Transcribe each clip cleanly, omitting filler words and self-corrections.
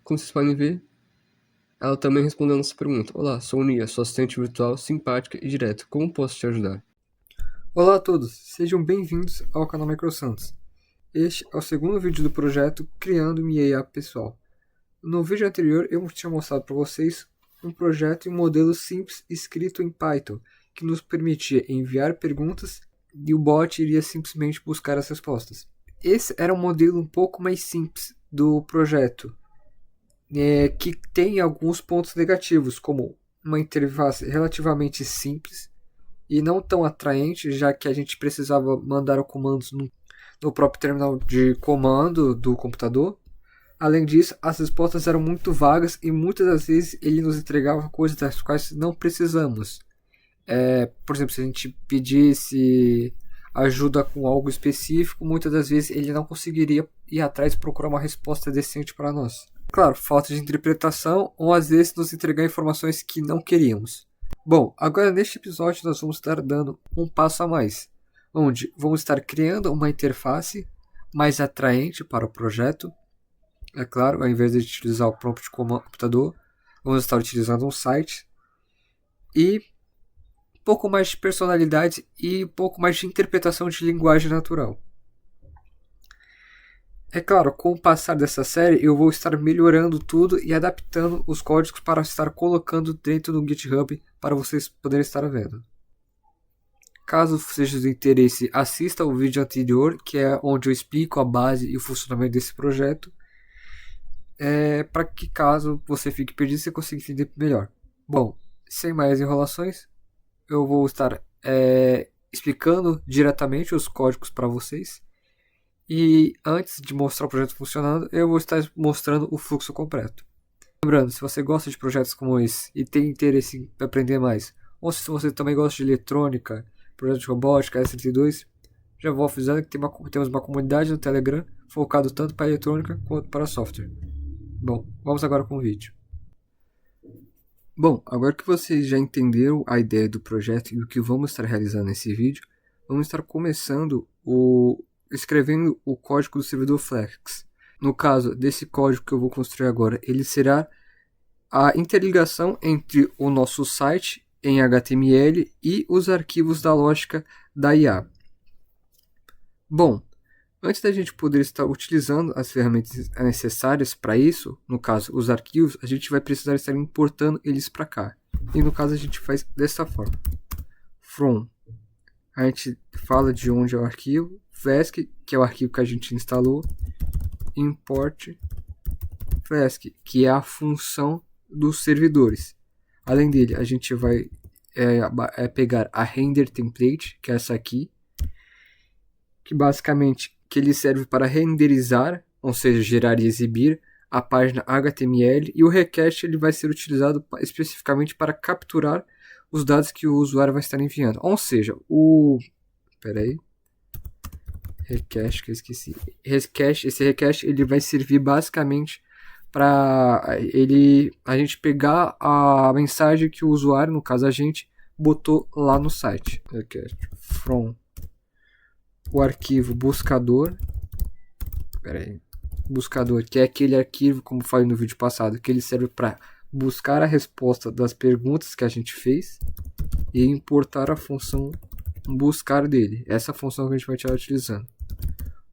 Como vocês podem ver, ela também respondeu a nossa pergunta. Olá, sou Nia, sua assistente virtual, simpática e direta. Como posso te ajudar? Olá a todos, sejam bem-vindos ao canal MicroSantos. Este é o segundo vídeo do projeto Criando minha IA Pessoal. No vídeo anterior eu tinha mostrado para vocês um projeto e um modelo simples escrito em Python, que nos permitia enviar perguntas e o bot iria simplesmente buscar as respostas. Esse era um modelo um pouco mais simples do projeto, que tem alguns pontos negativos, como uma interface relativamente simples e não tão atraente, já que a gente precisava mandar os comandos no próprio terminal de comando do computador. Além disso, as respostas eram muito vagas e muitas das vezes ele nos entregava coisas das quais não precisamos. Por exemplo, se a gente pedisse ajuda com algo específico, muitas das vezes ele não conseguiria ir atrás e procurar uma resposta decente para nós. Claro, falta de interpretação ou às vezes nos entregar informações que não queríamos. Bom, agora neste episódio nós vamos estar dando um passo a mais, onde vamos estar criando uma interface mais atraente para o projeto. É claro, ao invés de utilizar o prompt de computador, vamos estar utilizando um site e um pouco mais de personalidade e um pouco mais de interpretação de linguagem natural. É claro, com o passar dessa série eu vou estar melhorando tudo e adaptando os códigos para estar colocando dentro do GitHub para vocês poderem estar vendo. Caso seja de interesse, assista ao vídeo anterior, que é onde eu explico a base e o funcionamento desse projeto, para que caso você fique perdido, você consiga entender melhor. Bom, sem mais enrolações, eu vou estar explicando diretamente os códigos para vocês. E antes de mostrar o projeto funcionando, eu vou estar mostrando o fluxo completo. Lembrando, se você gosta de projetos como esse e tem interesse em aprender mais, ou se você também gosta de eletrônica, projetos de robótica, S32, já vou avisando que temos uma comunidade no Telegram focado tanto para eletrônica quanto para software. Bom, vamos agora com o vídeo. Bom, agora que vocês já entenderam a ideia do projeto e o que vamos estar realizando nesse vídeo, vamos estar começando escrevendo o código do servidor Flex. No caso desse código que eu vou construir agora, ele será a interligação entre o nosso site em HTML e os arquivos da lógica da IA. Bom, antes da gente poder estar utilizando as ferramentas necessárias para isso, no caso os arquivos, a gente vai precisar estar importando eles para cá. E no caso a gente faz dessa forma. From, a gente fala de onde é o arquivo, Flask, que é o arquivo que a gente instalou, import Flask, que é a função dos servidores. Além dele, a gente vai pegar a render template, que é essa aqui, que basicamente ele serve para renderizar, ou seja, gerar e exibir a página HTML, e o request ele vai ser utilizado especificamente para capturar os dados que o usuário vai estar enviando. Ou seja, request que eu esqueci. Esse request ele vai servir basicamente para a gente pegar a mensagem que o usuário, no caso a gente, botou lá no site. Request from o arquivo buscador. Buscador, que é aquele arquivo, como falei no vídeo passado, que ele serve para buscar a resposta das perguntas que a gente fez e importar a função buscar dele. Essa função que a gente vai estar utilizando.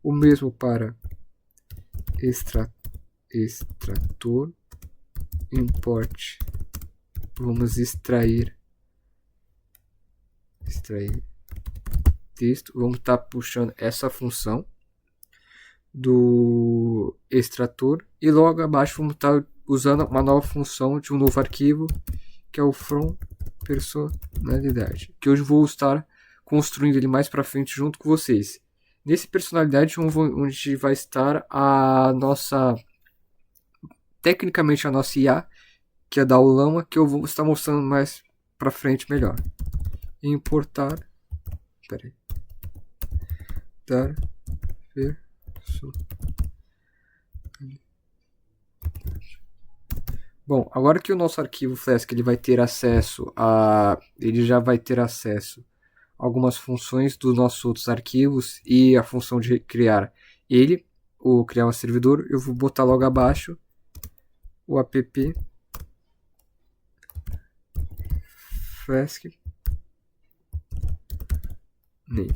O mesmo para extrator, import, vamos extrair texto, vamos estar puxando essa função do extrator e logo abaixo vamos estar usando uma nova função de um novo arquivo que é o from personalidade, que hoje vou estar construindo ele mais para frente junto com vocês. Nesse personalidade onde vai estar tecnicamente a nossa IA, que é da Ulama, que eu vou estar mostrando mais para frente melhor. Importar, dar Bom, agora que o nosso arquivo Flask ele já vai ter acesso a algumas funções dos nossos outros arquivos e a função de criar ele, ou criar um servidor, eu vou botar logo abaixo o app Flask name.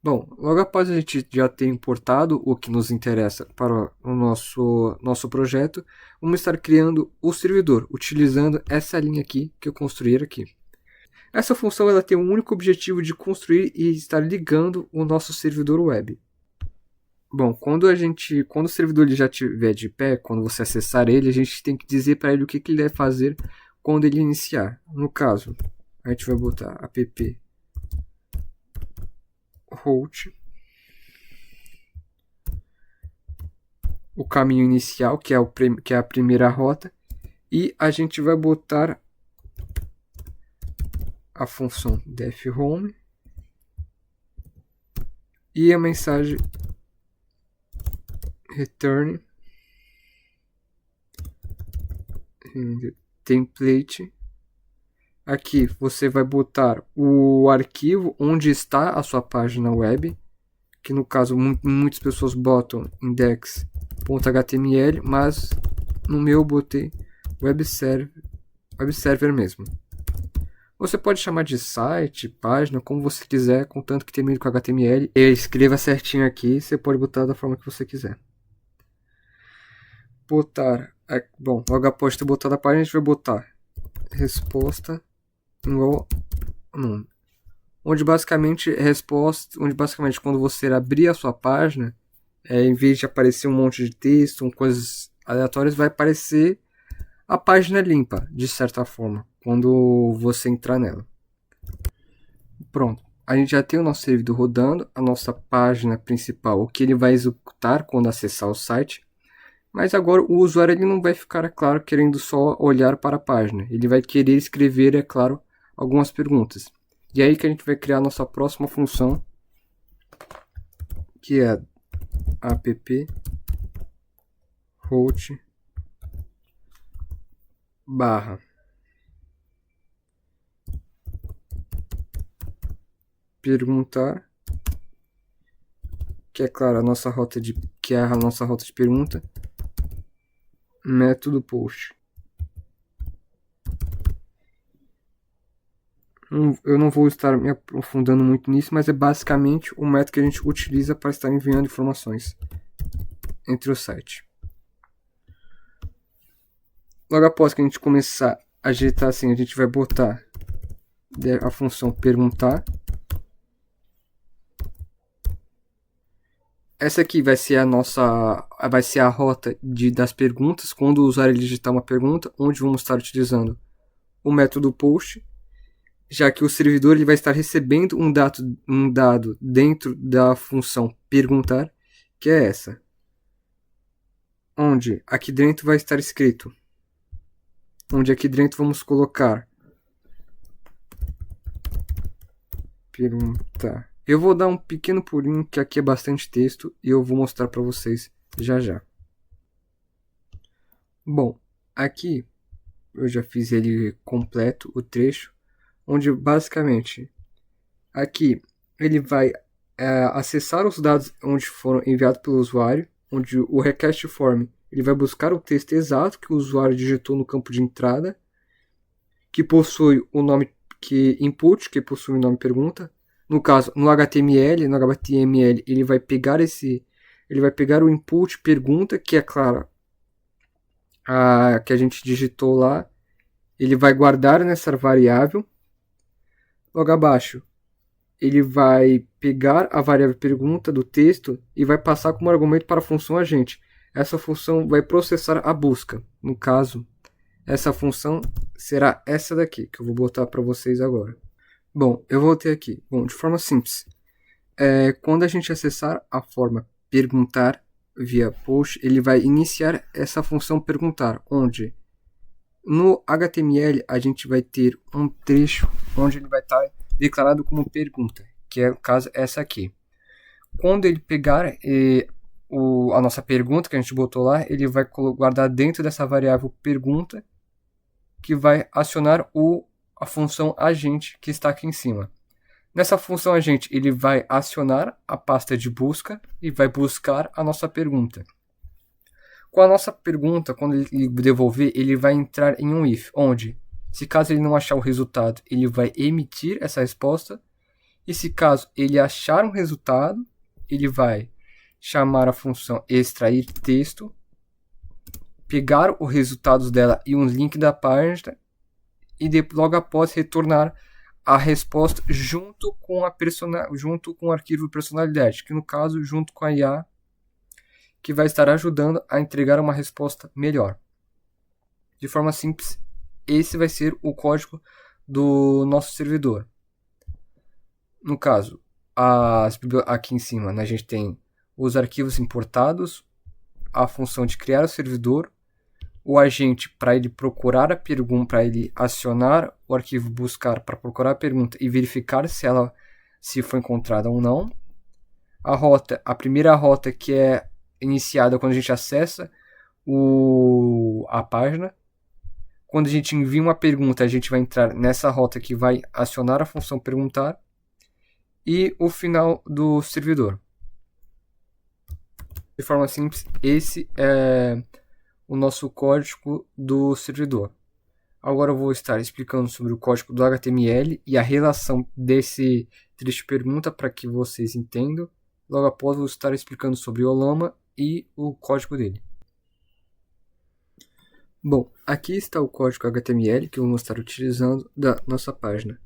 Bom, logo após a gente já ter importado o que nos interessa para o nosso projeto, vamos estar criando o servidor, utilizando essa linha aqui que eu construí aqui. Essa função ela tem o único objetivo de construir e estar ligando o nosso servidor web. Bom, quando o servidor ele já estiver de pé, quando você acessar ele, a gente tem que dizer para ele o que ele deve fazer quando ele iniciar. No caso, a gente vai botar app route, o caminho inicial, que é a primeira rota, e a gente vai botar a função def home e a mensagem return template. Aqui você vai botar o arquivo onde está a sua página web, que no caso muitas pessoas botam index.html, mas no meu eu botei web server mesmo. Você pode chamar de site, página, como você quiser, contanto que termine com HTML. E escreva certinho aqui, você pode botar da forma que você quiser. Bom, logo após ter botado a página, a gente vai botar resposta igual nome. Onde basicamente quando você abrir a sua página, em vez de aparecer um monte de texto, coisas aleatórias, vai aparecer a página limpa, de certa forma, quando você entrar nela. Pronto, a gente já tem o nosso servidor rodando, a nossa página principal, o que ele vai executar quando acessar o site. Mas agora o usuário ele não vai ficar, é claro, querendo só olhar para a página. Ele vai querer escrever, é claro, algumas perguntas. E é aí que a gente vai criar a nossa próxima função, que é app route barra perguntar, que é claro a nossa rota de pergunta, método post. Eu não vou estar me aprofundando muito nisso, mas é basicamente o método que a gente utiliza para estar enviando informações entre o site. Logo após que a gente começar a agitar assim, a gente vai botar a função perguntar. Essa aqui vai ser a rota das perguntas, quando o usuário digitar uma pergunta, onde vamos estar utilizando o método post, já que o servidor ele vai estar recebendo um dado dentro da função perguntar, que é essa, onde aqui dentro vai estar escrito, onde aqui dentro vamos colocar perguntar. Eu vou dar um pequeno pulinho, que aqui é bastante texto, e eu vou mostrar para vocês já já. Bom, aqui eu já fiz ele completo, o trecho, onde basicamente aqui ele vai acessar os dados onde foram enviados pelo usuário, onde o request form ele vai buscar o texto exato que o usuário digitou no campo de entrada, que possui o nome input, que possui o nome pergunta. No caso, no HTML, ele vai pegar o input pergunta, que é claro, que a gente digitou lá, ele vai guardar nessa variável. Logo abaixo, ele vai pegar a variável pergunta do texto e vai passar como argumento para a função agente. Essa função vai processar a busca. No caso, essa função será essa daqui, que eu vou botar para vocês agora. Bom, eu voltei aqui. Bom, de forma simples, quando a gente acessar a forma perguntar via post, ele vai iniciar essa função perguntar, onde no HTML a gente vai ter um trecho onde ele vai estar declarado como pergunta, que é o caso essa aqui. Quando ele pegar a nossa pergunta que a gente botou lá, ele vai guardar dentro dessa variável pergunta, que vai acionar a função agente que está aqui em cima. Nessa função agente, ele vai acionar a pasta de busca e vai buscar a nossa pergunta. Com a nossa pergunta, quando ele devolver, ele vai entrar em um if, onde, se caso ele não achar o resultado, ele vai emitir essa resposta, e se caso ele achar um resultado, ele vai chamar a função extrair texto, pegar os resultados dela e um link da página, e logo após retornar a resposta junto com o arquivo personalidade, que no caso junto com a IA, que vai estar ajudando a entregar uma resposta melhor. De forma simples, esse vai ser o código do nosso servidor. No caso, aqui em cima, né, a gente tem os arquivos importados, a função de criar o servidor, o agente para ele procurar a pergunta, para ele acionar o arquivo buscar para procurar a pergunta e verificar se foi encontrada ou não. A primeira rota que é iniciada quando a gente acessa a página. Quando a gente envia uma pergunta, a gente vai entrar nessa rota que vai acionar a função perguntar. E o final do servidor. De forma simples, esse é o nosso código do servidor. Agora eu vou estar explicando sobre o código do HTML e a relação desse trecho pergunta para que vocês entendam. Logo após, vou estar explicando sobre o Olama e o código dele. Bom, aqui está o código HTML que eu vou estar utilizando da nossa página.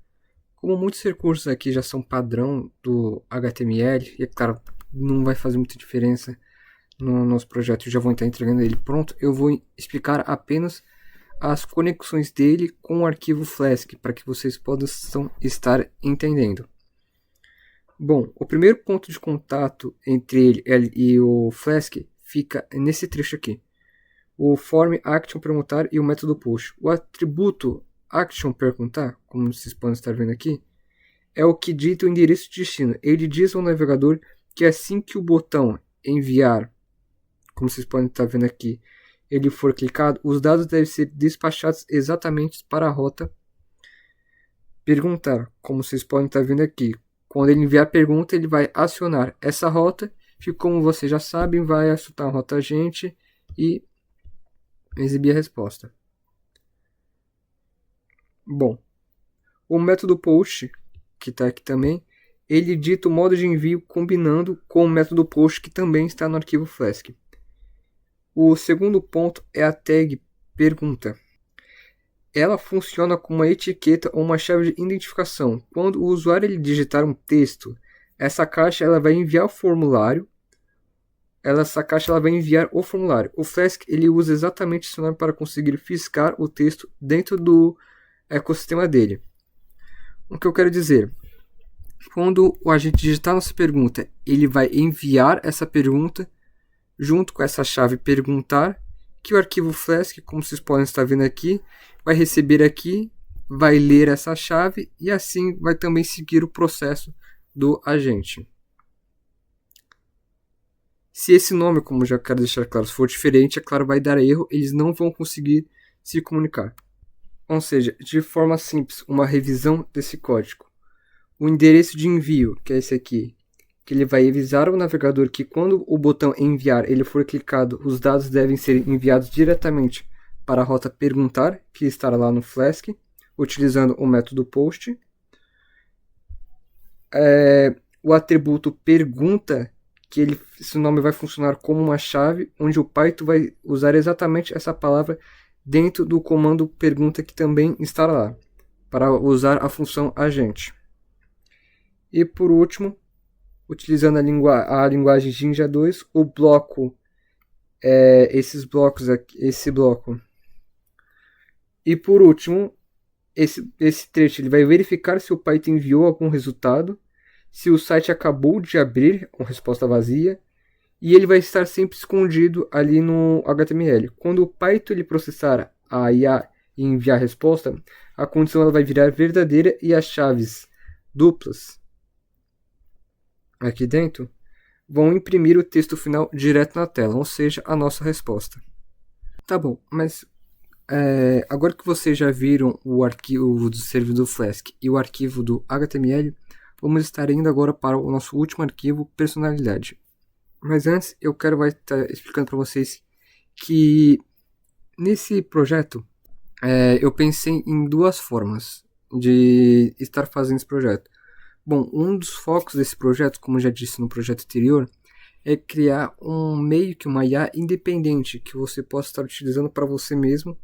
Como muitos recursos aqui já são padrão do HTML, e é claro, não vai fazer muita diferença no nosso projeto, eu já vou estar entregando ele pronto, eu vou explicar apenas as conexões dele com o arquivo Flask, para que vocês possam estar entendendo. Bom, o primeiro ponto de contato entre ele e o Flask fica nesse trecho aqui. O form action perguntar e o método push. O atributo action perguntar, como vocês podem estar vendo aqui, é o que dita o endereço de destino. Ele diz ao navegador que assim que o botão enviar, como vocês podem estar vendo aqui, ele for clicado, os dados devem ser despachados exatamente para a rota perguntar, como vocês podem estar vendo aqui. Quando ele enviar a pergunta, ele vai acionar essa rota, que como vocês já sabem, vai acionar a rota agente e exibir a resposta. Bom, o método post, que está aqui também, ele dita o modo de envio combinando com o método post, que também está no arquivo Flask. O segundo ponto é a tag pergunta. Ela funciona como uma etiqueta ou uma chave de identificação. Quando o usuário ele digitar um texto, essa caixa ela vai enviar o formulário. Essa caixa ela vai enviar o formulário. O Flask ele usa exatamente esse nome para conseguir fiscar o texto dentro do ecossistema dele. O que eu quero dizer? Quando o agente digitar nossa pergunta, ele vai enviar essa pergunta junto com essa chave perguntar, que o arquivo Flask, como vocês podem estar vendo aqui, vai receber aqui, vai ler essa chave e assim vai também seguir o processo do agente. Se esse nome, como já quero deixar claro, for diferente, é claro, vai dar erro, eles não vão conseguir se comunicar. Ou seja, de forma simples, uma revisão desse código. O endereço de envio, que é esse aqui, que ele vai avisar o navegador que quando o botão enviar ele for clicado, os dados devem ser enviados diretamente para a rota perguntar, que estará lá no Flask, utilizando o método post. O atributo pergunta, que esse nome vai funcionar como uma chave, onde o Python vai usar exatamente essa palavra dentro do comando pergunta, que também estará lá, para usar a função agente. E por último, utilizando a linguagem Jinja 2, o bloco, esses blocos aqui, esse bloco. E por último, esse trecho ele vai verificar se o Python enviou algum resultado, se o site acabou de abrir com resposta vazia, e ele vai estar sempre escondido ali no HTML. Quando o Python ele processar a IA e enviar a resposta, a condição ela vai virar verdadeira e as chaves duplas aqui dentro vão imprimir o texto final direto na tela, ou seja, a nossa resposta. Tá bom, mas agora que vocês já viram o arquivo do servidor Flask e o arquivo do HTML, vamos estar indo agora para o nosso último arquivo, personalidade. Mas antes, eu quero estar explicando para vocês que nesse projeto eu pensei em duas formas de estar fazendo esse projeto. Bom, um dos focos desse projeto, como eu já disse no projeto anterior, é criar meio que uma IA independente que você possa estar utilizando para você mesmo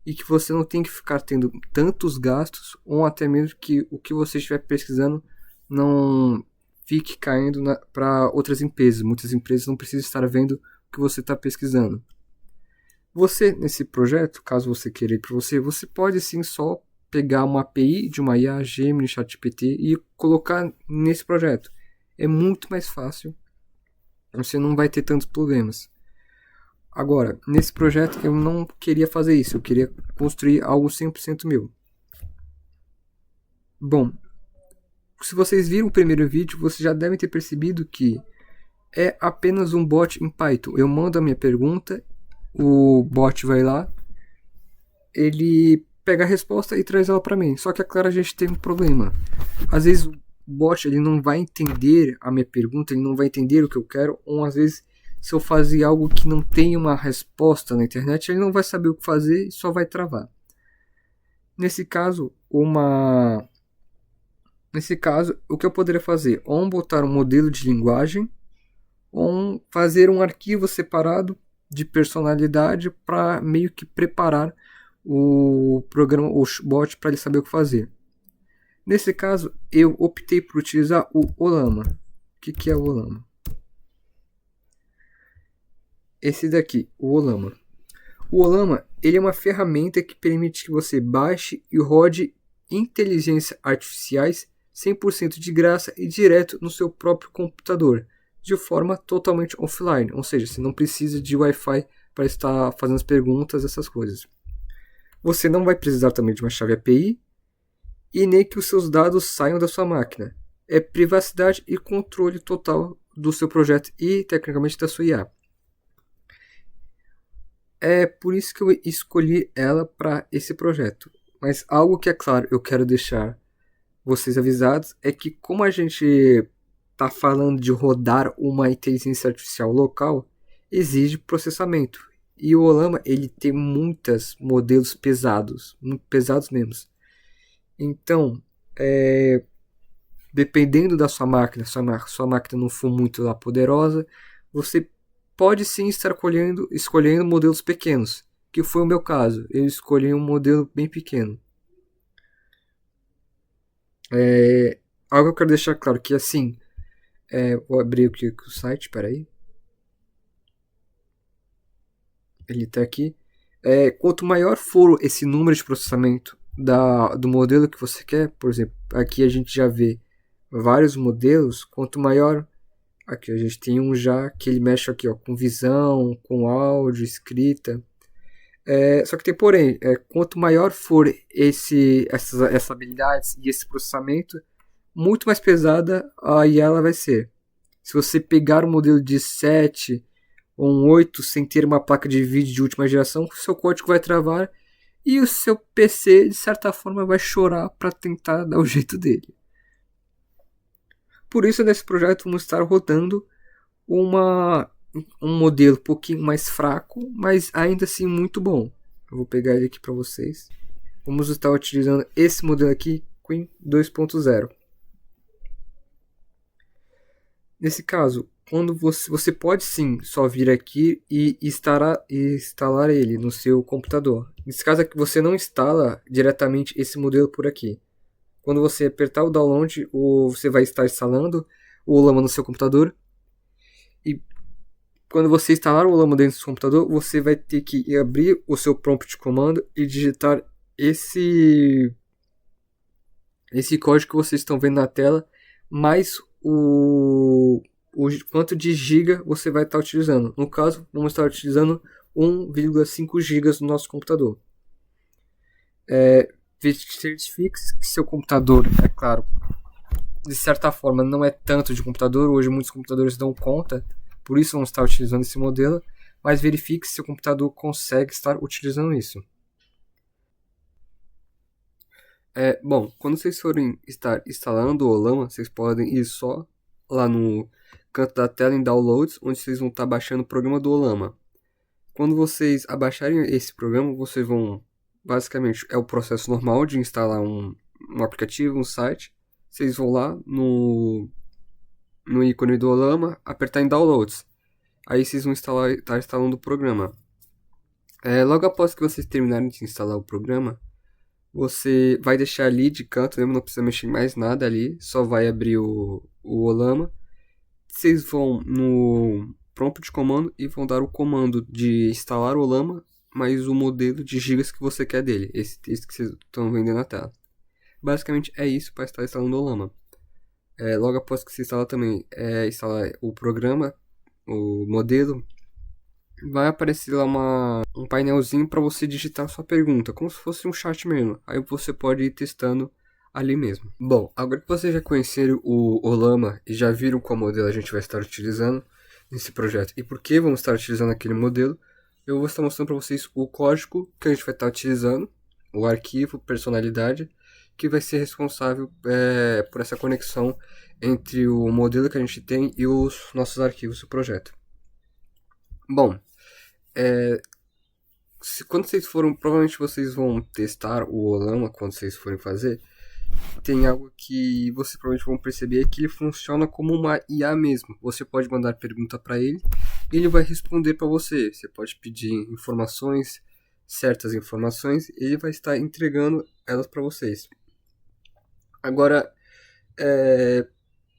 e que você não tem que ficar tendo tantos gastos ou até mesmo que o que você estiver pesquisando não fique caindo para outras empresas. Muitas empresas não precisam estar vendo o que você está pesquisando. Você, nesse projeto, caso você queira ir para você pode sim só pegar uma API de uma IA, Gemini, ChatGPT e colocar nesse projeto. É muito mais fácil, você não vai ter tantos problemas. Agora, nesse projeto eu não queria fazer isso, eu queria construir algo 100% meu. Bom, se vocês viram o primeiro vídeo, vocês já devem ter percebido que é apenas um bot em Python. Eu mando a minha pergunta, o bot vai lá, ele pega a resposta e traz ela para mim. Só que, é claro, a gente tem um problema. Às vezes o bot ele não vai entender a minha pergunta, ele não vai entender o que eu quero, ou às vezes se eu fazer algo que não tem uma resposta na internet, ele não vai saber o que fazer e só vai travar. Nesse caso, o que eu poderia fazer? Ou botar um modelo de linguagem, ou fazer um arquivo separado de personalidade para meio que preparar o programa, o bot, para ele saber o que fazer. Nesse caso, eu optei por utilizar o Ollama. O que é o Ollama? Esse daqui, o Ollama. O Ollama, ele é uma ferramenta que permite que você baixe e rode inteligências artificiais 100% de graça e direto no seu próprio computador, de forma totalmente offline, ou seja, você não precisa de Wi-Fi para estar fazendo as perguntas, essas coisas. Você não vai precisar também de uma chave API e nem que os seus dados saiam da sua máquina. É privacidade e controle total do seu projeto e, tecnicamente, da sua IA. É por isso que eu escolhi ela para esse projeto. Mas algo que, é claro, eu quero deixar vocês avisados é que, como a gente está falando de rodar uma inteligência artificial local, exige processamento. E o Ollama, ele tem muitos modelos pesados, muito pesados mesmo. Então, dependendo da sua máquina, sua máquina não for muito lá poderosa, você pode sim estar escolhendo modelos pequenos, que foi o meu caso. Eu escolhi um modelo bem pequeno. Algo que eu quero deixar claro que assim, vou abrir aqui o site, peraí. Ele está aqui. Quanto maior for esse número de processamento do modelo que você quer, por exemplo, aqui a gente já vê vários modelos, quanto maior, aqui a gente tem um já que ele mexe aqui, ó, com visão, com áudio, escrita. Só que tem porém, quanto maior for essas habilidades e esse processamento, muito mais pesada a IA ela vai ser. Se você pegar um modelo de 7 ou um 8 sem ter uma placa de vídeo de última geração, o seu código vai travar e o seu PC, de certa forma, vai chorar para tentar dar o jeito dele. Por isso, nesse projeto, vamos estar rodando um modelo um pouquinho mais fraco, mas ainda assim muito bom. Eu vou pegar ele aqui para vocês. Vamos estar utilizando esse modelo aqui, Qwen 2.0. Nesse caso, quando você pode sim só vir aqui e instalar ele no seu computador. Nesse caso aqui, você não instala diretamente esse modelo por aqui. Quando você apertar o download, você vai estar instalando o Ollama no seu computador. E quando você instalar o Ollama dentro do seu computador, você vai ter que abrir o seu prompt de comando e digitar esse código que vocês estão vendo na tela, mais o quanto de giga você vai estar utilizando. No caso, vamos estar utilizando 1,5 GB no nosso computador. Certifique que seu computador, é claro, de certa forma não é tanto de computador. Hoje muitos computadores dão conta, por isso vamos estar utilizando esse modelo, mas verifique se seu computador consegue estar utilizando isso. Bom, quando vocês forem estar instalando o Ollama, vocês podem ir só lá no canto da tela em Downloads, onde vocês vão estar baixando o programa do Ollama. Quando vocês abaixarem esse programa, vocês vão, basicamente, é o processo normal de instalar um aplicativo, um site. Vocês vão lá no ícone do Olama, apertar em Downloads. Aí vocês vão estar instalando o programa. Logo após que vocês terminarem de instalar o programa, você vai deixar ali de canto, não precisa mexer em mais nada ali, só vai abrir o Olama. Vocês vão no prompt de comando e vão dar o comando de instalar o Olama mais o modelo de gigas que você quer dele, esse texto que vocês estão vendo na tela. Basicamente é isso para estar instalando o Olama. Logo após que você instalar também, instalar o programa, o modelo, vai aparecer lá um painelzinho para você digitar sua pergunta, como se fosse um chat mesmo. Aí você pode ir testando ali mesmo. Bom, agora que vocês já conheceram o Olama e já viram qual modelo a gente vai estar utilizando nesse projeto e por que vamos estar utilizando aquele modelo, eu vou estar mostrando para vocês o código que a gente vai estar utilizando, o arquivo, personalidade, que vai ser responsável por essa conexão entre o modelo que a gente tem e os nossos arquivos do projeto. Bom, quando vocês forem, provavelmente vocês vão testar o Olama quando vocês forem fazer. Tem algo que vocês provavelmente vão perceber que ele funciona como uma IA mesmo. Você pode mandar pergunta para ele e ele vai responder para você. Você pode pedir informações, certas informações, e ele vai estar entregando elas para vocês. Agora,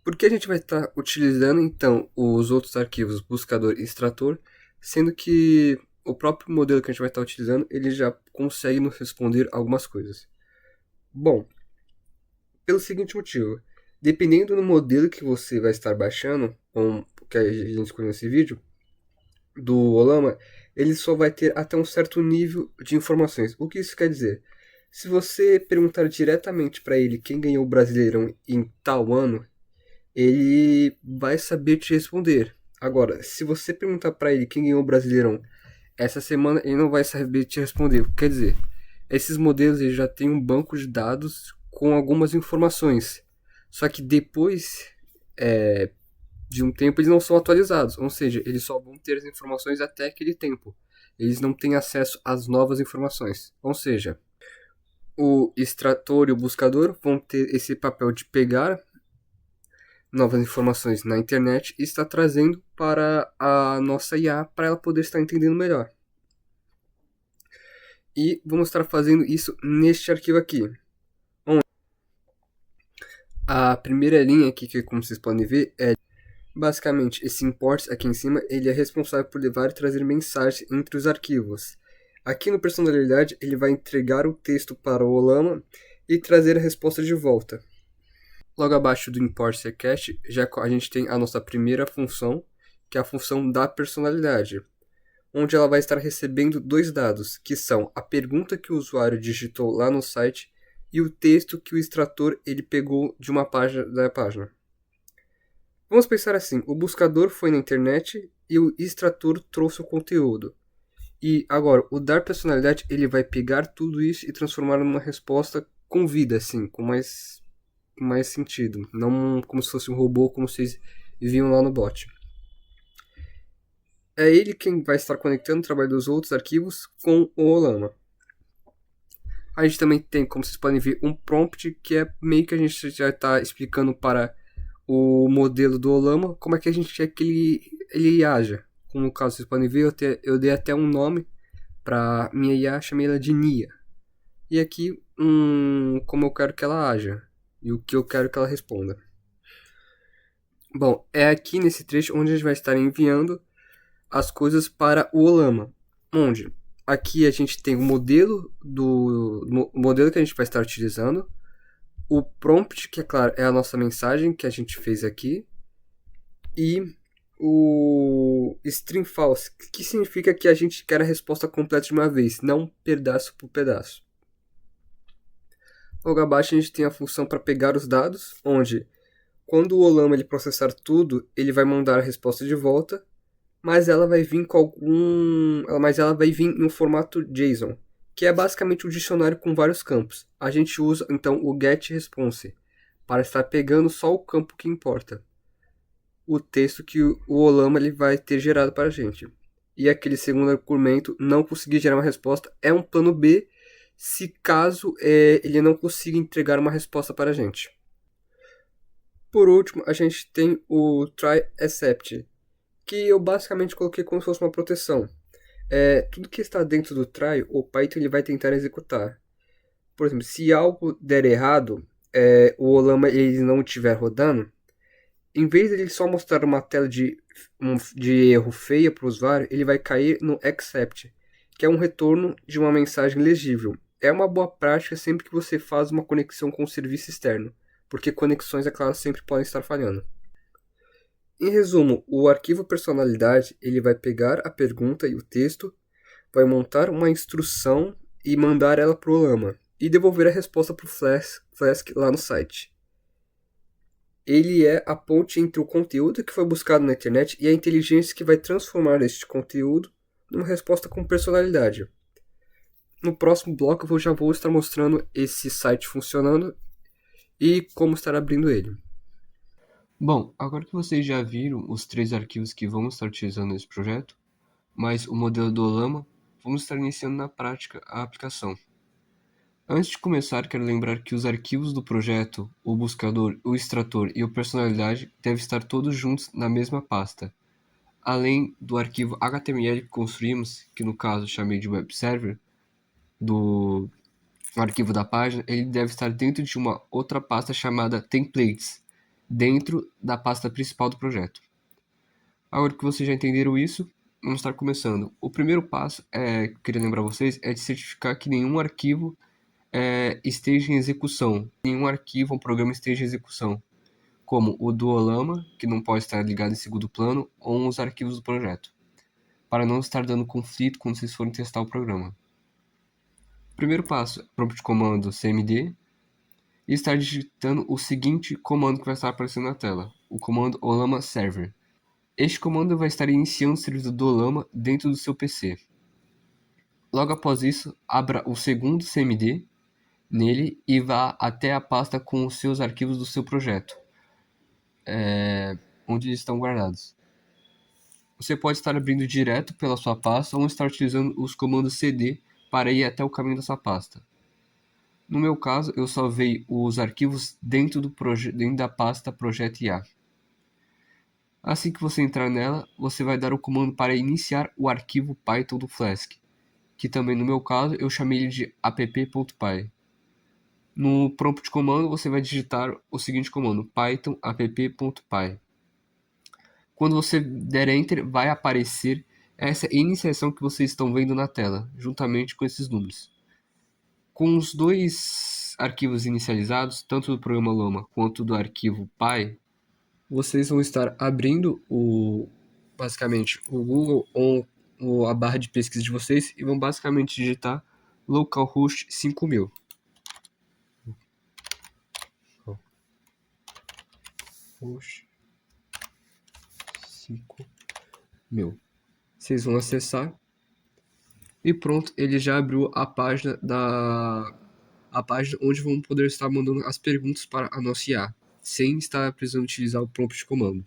por que a gente vai estar utilizando então os outros arquivos buscador e extrator, sendo que o próprio modelo que a gente vai estar utilizando ele já consegue nos responder algumas coisas? Bom, pelo seguinte motivo, dependendo do modelo que você vai estar baixando, ou que a gente escolheu nesse vídeo, do Olama, ele só vai ter até um certo nível de informações. O que isso quer dizer? Se você perguntar diretamente para ele quem ganhou o Brasileirão em tal ano, ele vai saber te responder. Agora, se você perguntar para ele quem ganhou o Brasileirão essa semana, ele não vai saber te responder. Quer dizer, esses modelos eles já têm um banco de dados com algumas informações. Só que depois de um tempo eles não são atualizados. Ou seja, eles só vão ter as informações até aquele tempo. Eles não têm acesso às novas informações. Ou seja, o extrator e o buscador vão ter esse papel de pegar novas informações na internet e estar trazendo para a nossa IA para ela poder estar entendendo melhor. E vamos estar fazendo isso neste arquivo aqui. A primeira linha aqui, que como vocês podem ver, basicamente esse import aqui em cima, ele é responsável por levar e trazer mensagens entre os arquivos. Aqui no personalidade, ele vai entregar o texto para o Olama e trazer a resposta de volta. Logo abaixo do import secast, a gente tem a nossa primeira função, que é a função da personalidade, onde ela vai estar recebendo dois dados, que são a pergunta que o usuário digitou lá no site e o texto que o extrator ele pegou de uma página da página. Vamos pensar assim, o buscador foi na internet e o extrator trouxe o conteúdo. E agora, o dar personalidade, ele vai pegar tudo isso e transformar numa resposta com vida, assim, com mais sentido. Não como se fosse um robô, como vocês viam lá no bot. É ele quem vai estar conectando o trabalho dos outros arquivos com o Olama. A gente também tem, como vocês podem ver, um prompt que é meio que a gente já está explicando para o modelo do Olama como é que a gente quer que ele haja. Como no caso vocês podem ver, eu dei até um nome para minha IA, chamei ela de Nia. E aqui, como eu quero que ela haja e o que eu quero que ela responda. Bom, é aqui nesse trecho onde a gente vai estar enviando as coisas para o Olama, onde aqui a gente tem o modelo modelo que a gente vai estar utilizando, o prompt, que é claro, é a nossa mensagem que a gente fez aqui, e o string false, que significa que a gente quer a resposta completa de uma vez, não pedaço por pedaço. Logo abaixo a gente tem a função para pegar os dados, onde quando o Olama ele processar tudo, ele vai mandar a resposta de volta, mas ela vai vir em um formato JSON, que é basicamente um dicionário com vários campos. A gente usa então o getResponse para estar pegando só o campo que importa, o texto que o Olama ele vai ter gerado para a gente. e aquele segundo argumento não conseguir gerar uma resposta, é um plano B, se caso ele não consiga entregar uma resposta para a gente. Por último, a gente tem o try except, que eu basicamente coloquei como se fosse uma proteção. Tudo que está dentro do try, o Python ele vai tentar executar. Por exemplo, se algo der errado, o Olama ele não estiver rodando, em vez de ele só mostrar uma tela de erro feia para o usuário, ele vai cair no except, que é um retorno de uma mensagem legível. É uma boa prática sempre que você faz uma conexão com o serviço externo, porque conexões, é claro, sempre podem estar falhando. Em resumo, o arquivo personalidade ele vai pegar a pergunta e o texto, vai montar uma instrução e mandar ela para o Olama, e devolver a resposta para o Flask lá no site. Ele é a ponte entre o conteúdo que foi buscado na internet e a inteligência que vai transformar este conteúdo numa resposta com personalidade. No próximo bloco eu já vou estar mostrando esse site funcionando e como estar abrindo ele. Bom, agora que vocês já viram os 3 arquivos que vamos estar utilizando nesse projeto, mais o modelo do Olama, vamos estar iniciando na prática a aplicação. Antes de começar, quero lembrar que os arquivos do projeto, o buscador, o extrator e o personalidade devem estar todos juntos na mesma pasta. Além do arquivo HTML que construímos, que no caso chamei de web server, do arquivo da página, ele deve estar dentro de uma outra pasta chamada templates, dentro da pasta principal do projeto. Agora que vocês já entenderam isso, vamos estar começando. O primeiro passo, que eu queria lembrar vocês, é de certificar que nenhum arquivo esteja em execução, nenhum arquivo ou programa esteja em execução, como o do Olama, que não pode estar ligado em segundo plano, ou os arquivos do projeto, para não estar dando conflito quando vocês forem testar o programa. Primeiro passo, prompt comando cmd, e estar digitando o seguinte comando que vai estar aparecendo na tela, o comando olama server. Este comando vai estar iniciando o servidor do Olama dentro do seu PC. Logo após isso, abra o segundo cmd nele e vá até a pasta com os seus arquivos do seu projeto, onde eles estão guardados. Você pode estar abrindo direto pela sua pasta ou estar utilizando os comandos cd para ir até o caminho da sua pasta. No meu caso, eu salvei os arquivos dentro da pasta projeto IA. Assim que você entrar nela, você vai dar o comando para iniciar o arquivo Python do Flask, que também no meu caso eu chamei ele de app.py. No prompt comando você vai digitar o seguinte comando, python app.py. Quando você der enter, vai aparecer essa iniciação que vocês estão vendo na tela, juntamente com esses números. Com os dois arquivos inicializados, tanto do programa Lama quanto do arquivo py, vocês vão estar abrindo basicamente o Google ou a barra de pesquisa de vocês e vão basicamente digitar localhost 5000. Host 5000. Vocês vão acessar e pronto, ele já abriu a página onde vão poder estar mandando as perguntas para anunciar, sem estar precisando utilizar o prompt de comando.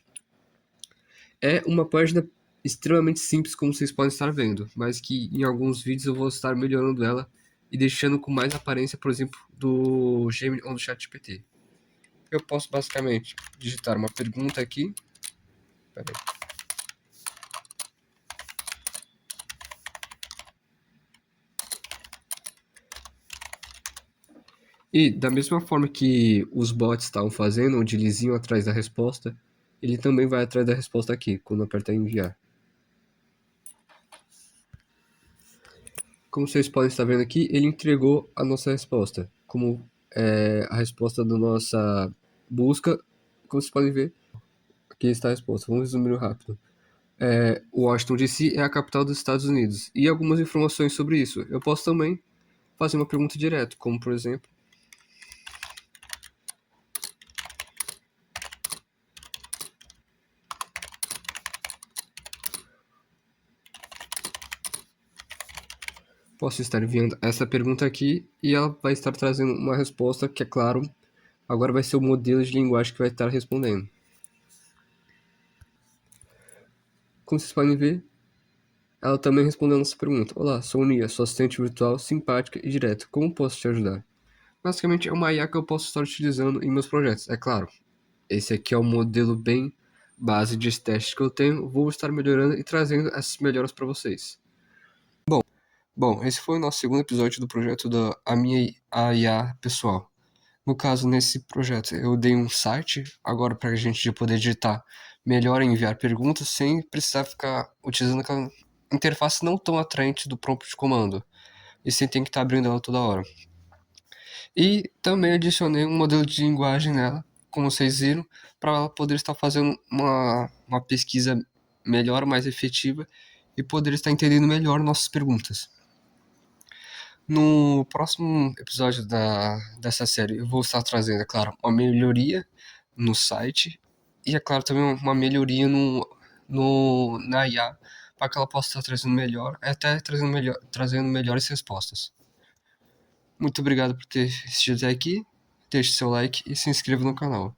É uma página extremamente simples, como vocês podem estar vendo, mas que em alguns vídeos eu vou estar melhorando ela e deixando com mais aparência, por exemplo, do Gemini ou do ChatGPT. Eu posso basicamente digitar uma pergunta aqui. Peraí. E da mesma forma que os bots estavam fazendo, onde eles iam atrás da resposta, ele também vai atrás da resposta aqui, quando apertar enviar. Como vocês podem estar vendo aqui, ele entregou a nossa resposta. Como a resposta da nossa busca, como vocês podem ver, aqui está a resposta. Vamos resumir rápido. Washington DC é a capital dos Estados Unidos. E algumas informações sobre isso. Eu posso também fazer uma pergunta direto, como por exemplo, posso estar enviando essa pergunta aqui e ela vai estar trazendo uma resposta que, é claro, agora vai ser o modelo de linguagem que vai estar respondendo. Como vocês podem ver, Ela também respondeu a nossa pergunta. Olá, sou Nia, sua assistente virtual, simpática e direta. Como posso te ajudar? Basicamente é uma IA que eu posso estar utilizando em meus projetos. É claro, esse aqui é o modelo bem base de testes que eu tenho. Vou estar melhorando e trazendo essas melhoras para vocês. Bom, esse foi o nosso segundo episódio do projeto da a IA pessoal. No caso, nesse projeto, eu dei um site agora para a gente poder digitar melhor e enviar perguntas sem precisar ficar utilizando aquela interface não tão atraente do prompt de comando. E sem ter que estar abrindo ela toda hora. E também adicionei um modelo de linguagem nela, como vocês viram, para ela poder estar fazendo uma pesquisa melhor, mais efetiva e poder estar entendendo melhor nossas perguntas. No próximo episódio dessa série, eu vou estar trazendo, é claro, uma melhoria no site e, é claro, também uma melhoria na IA para que ela possa estar trazendo melhor, até trazendo melhores respostas. Muito obrigado por ter assistido até aqui. Deixe seu like e se inscreva no canal.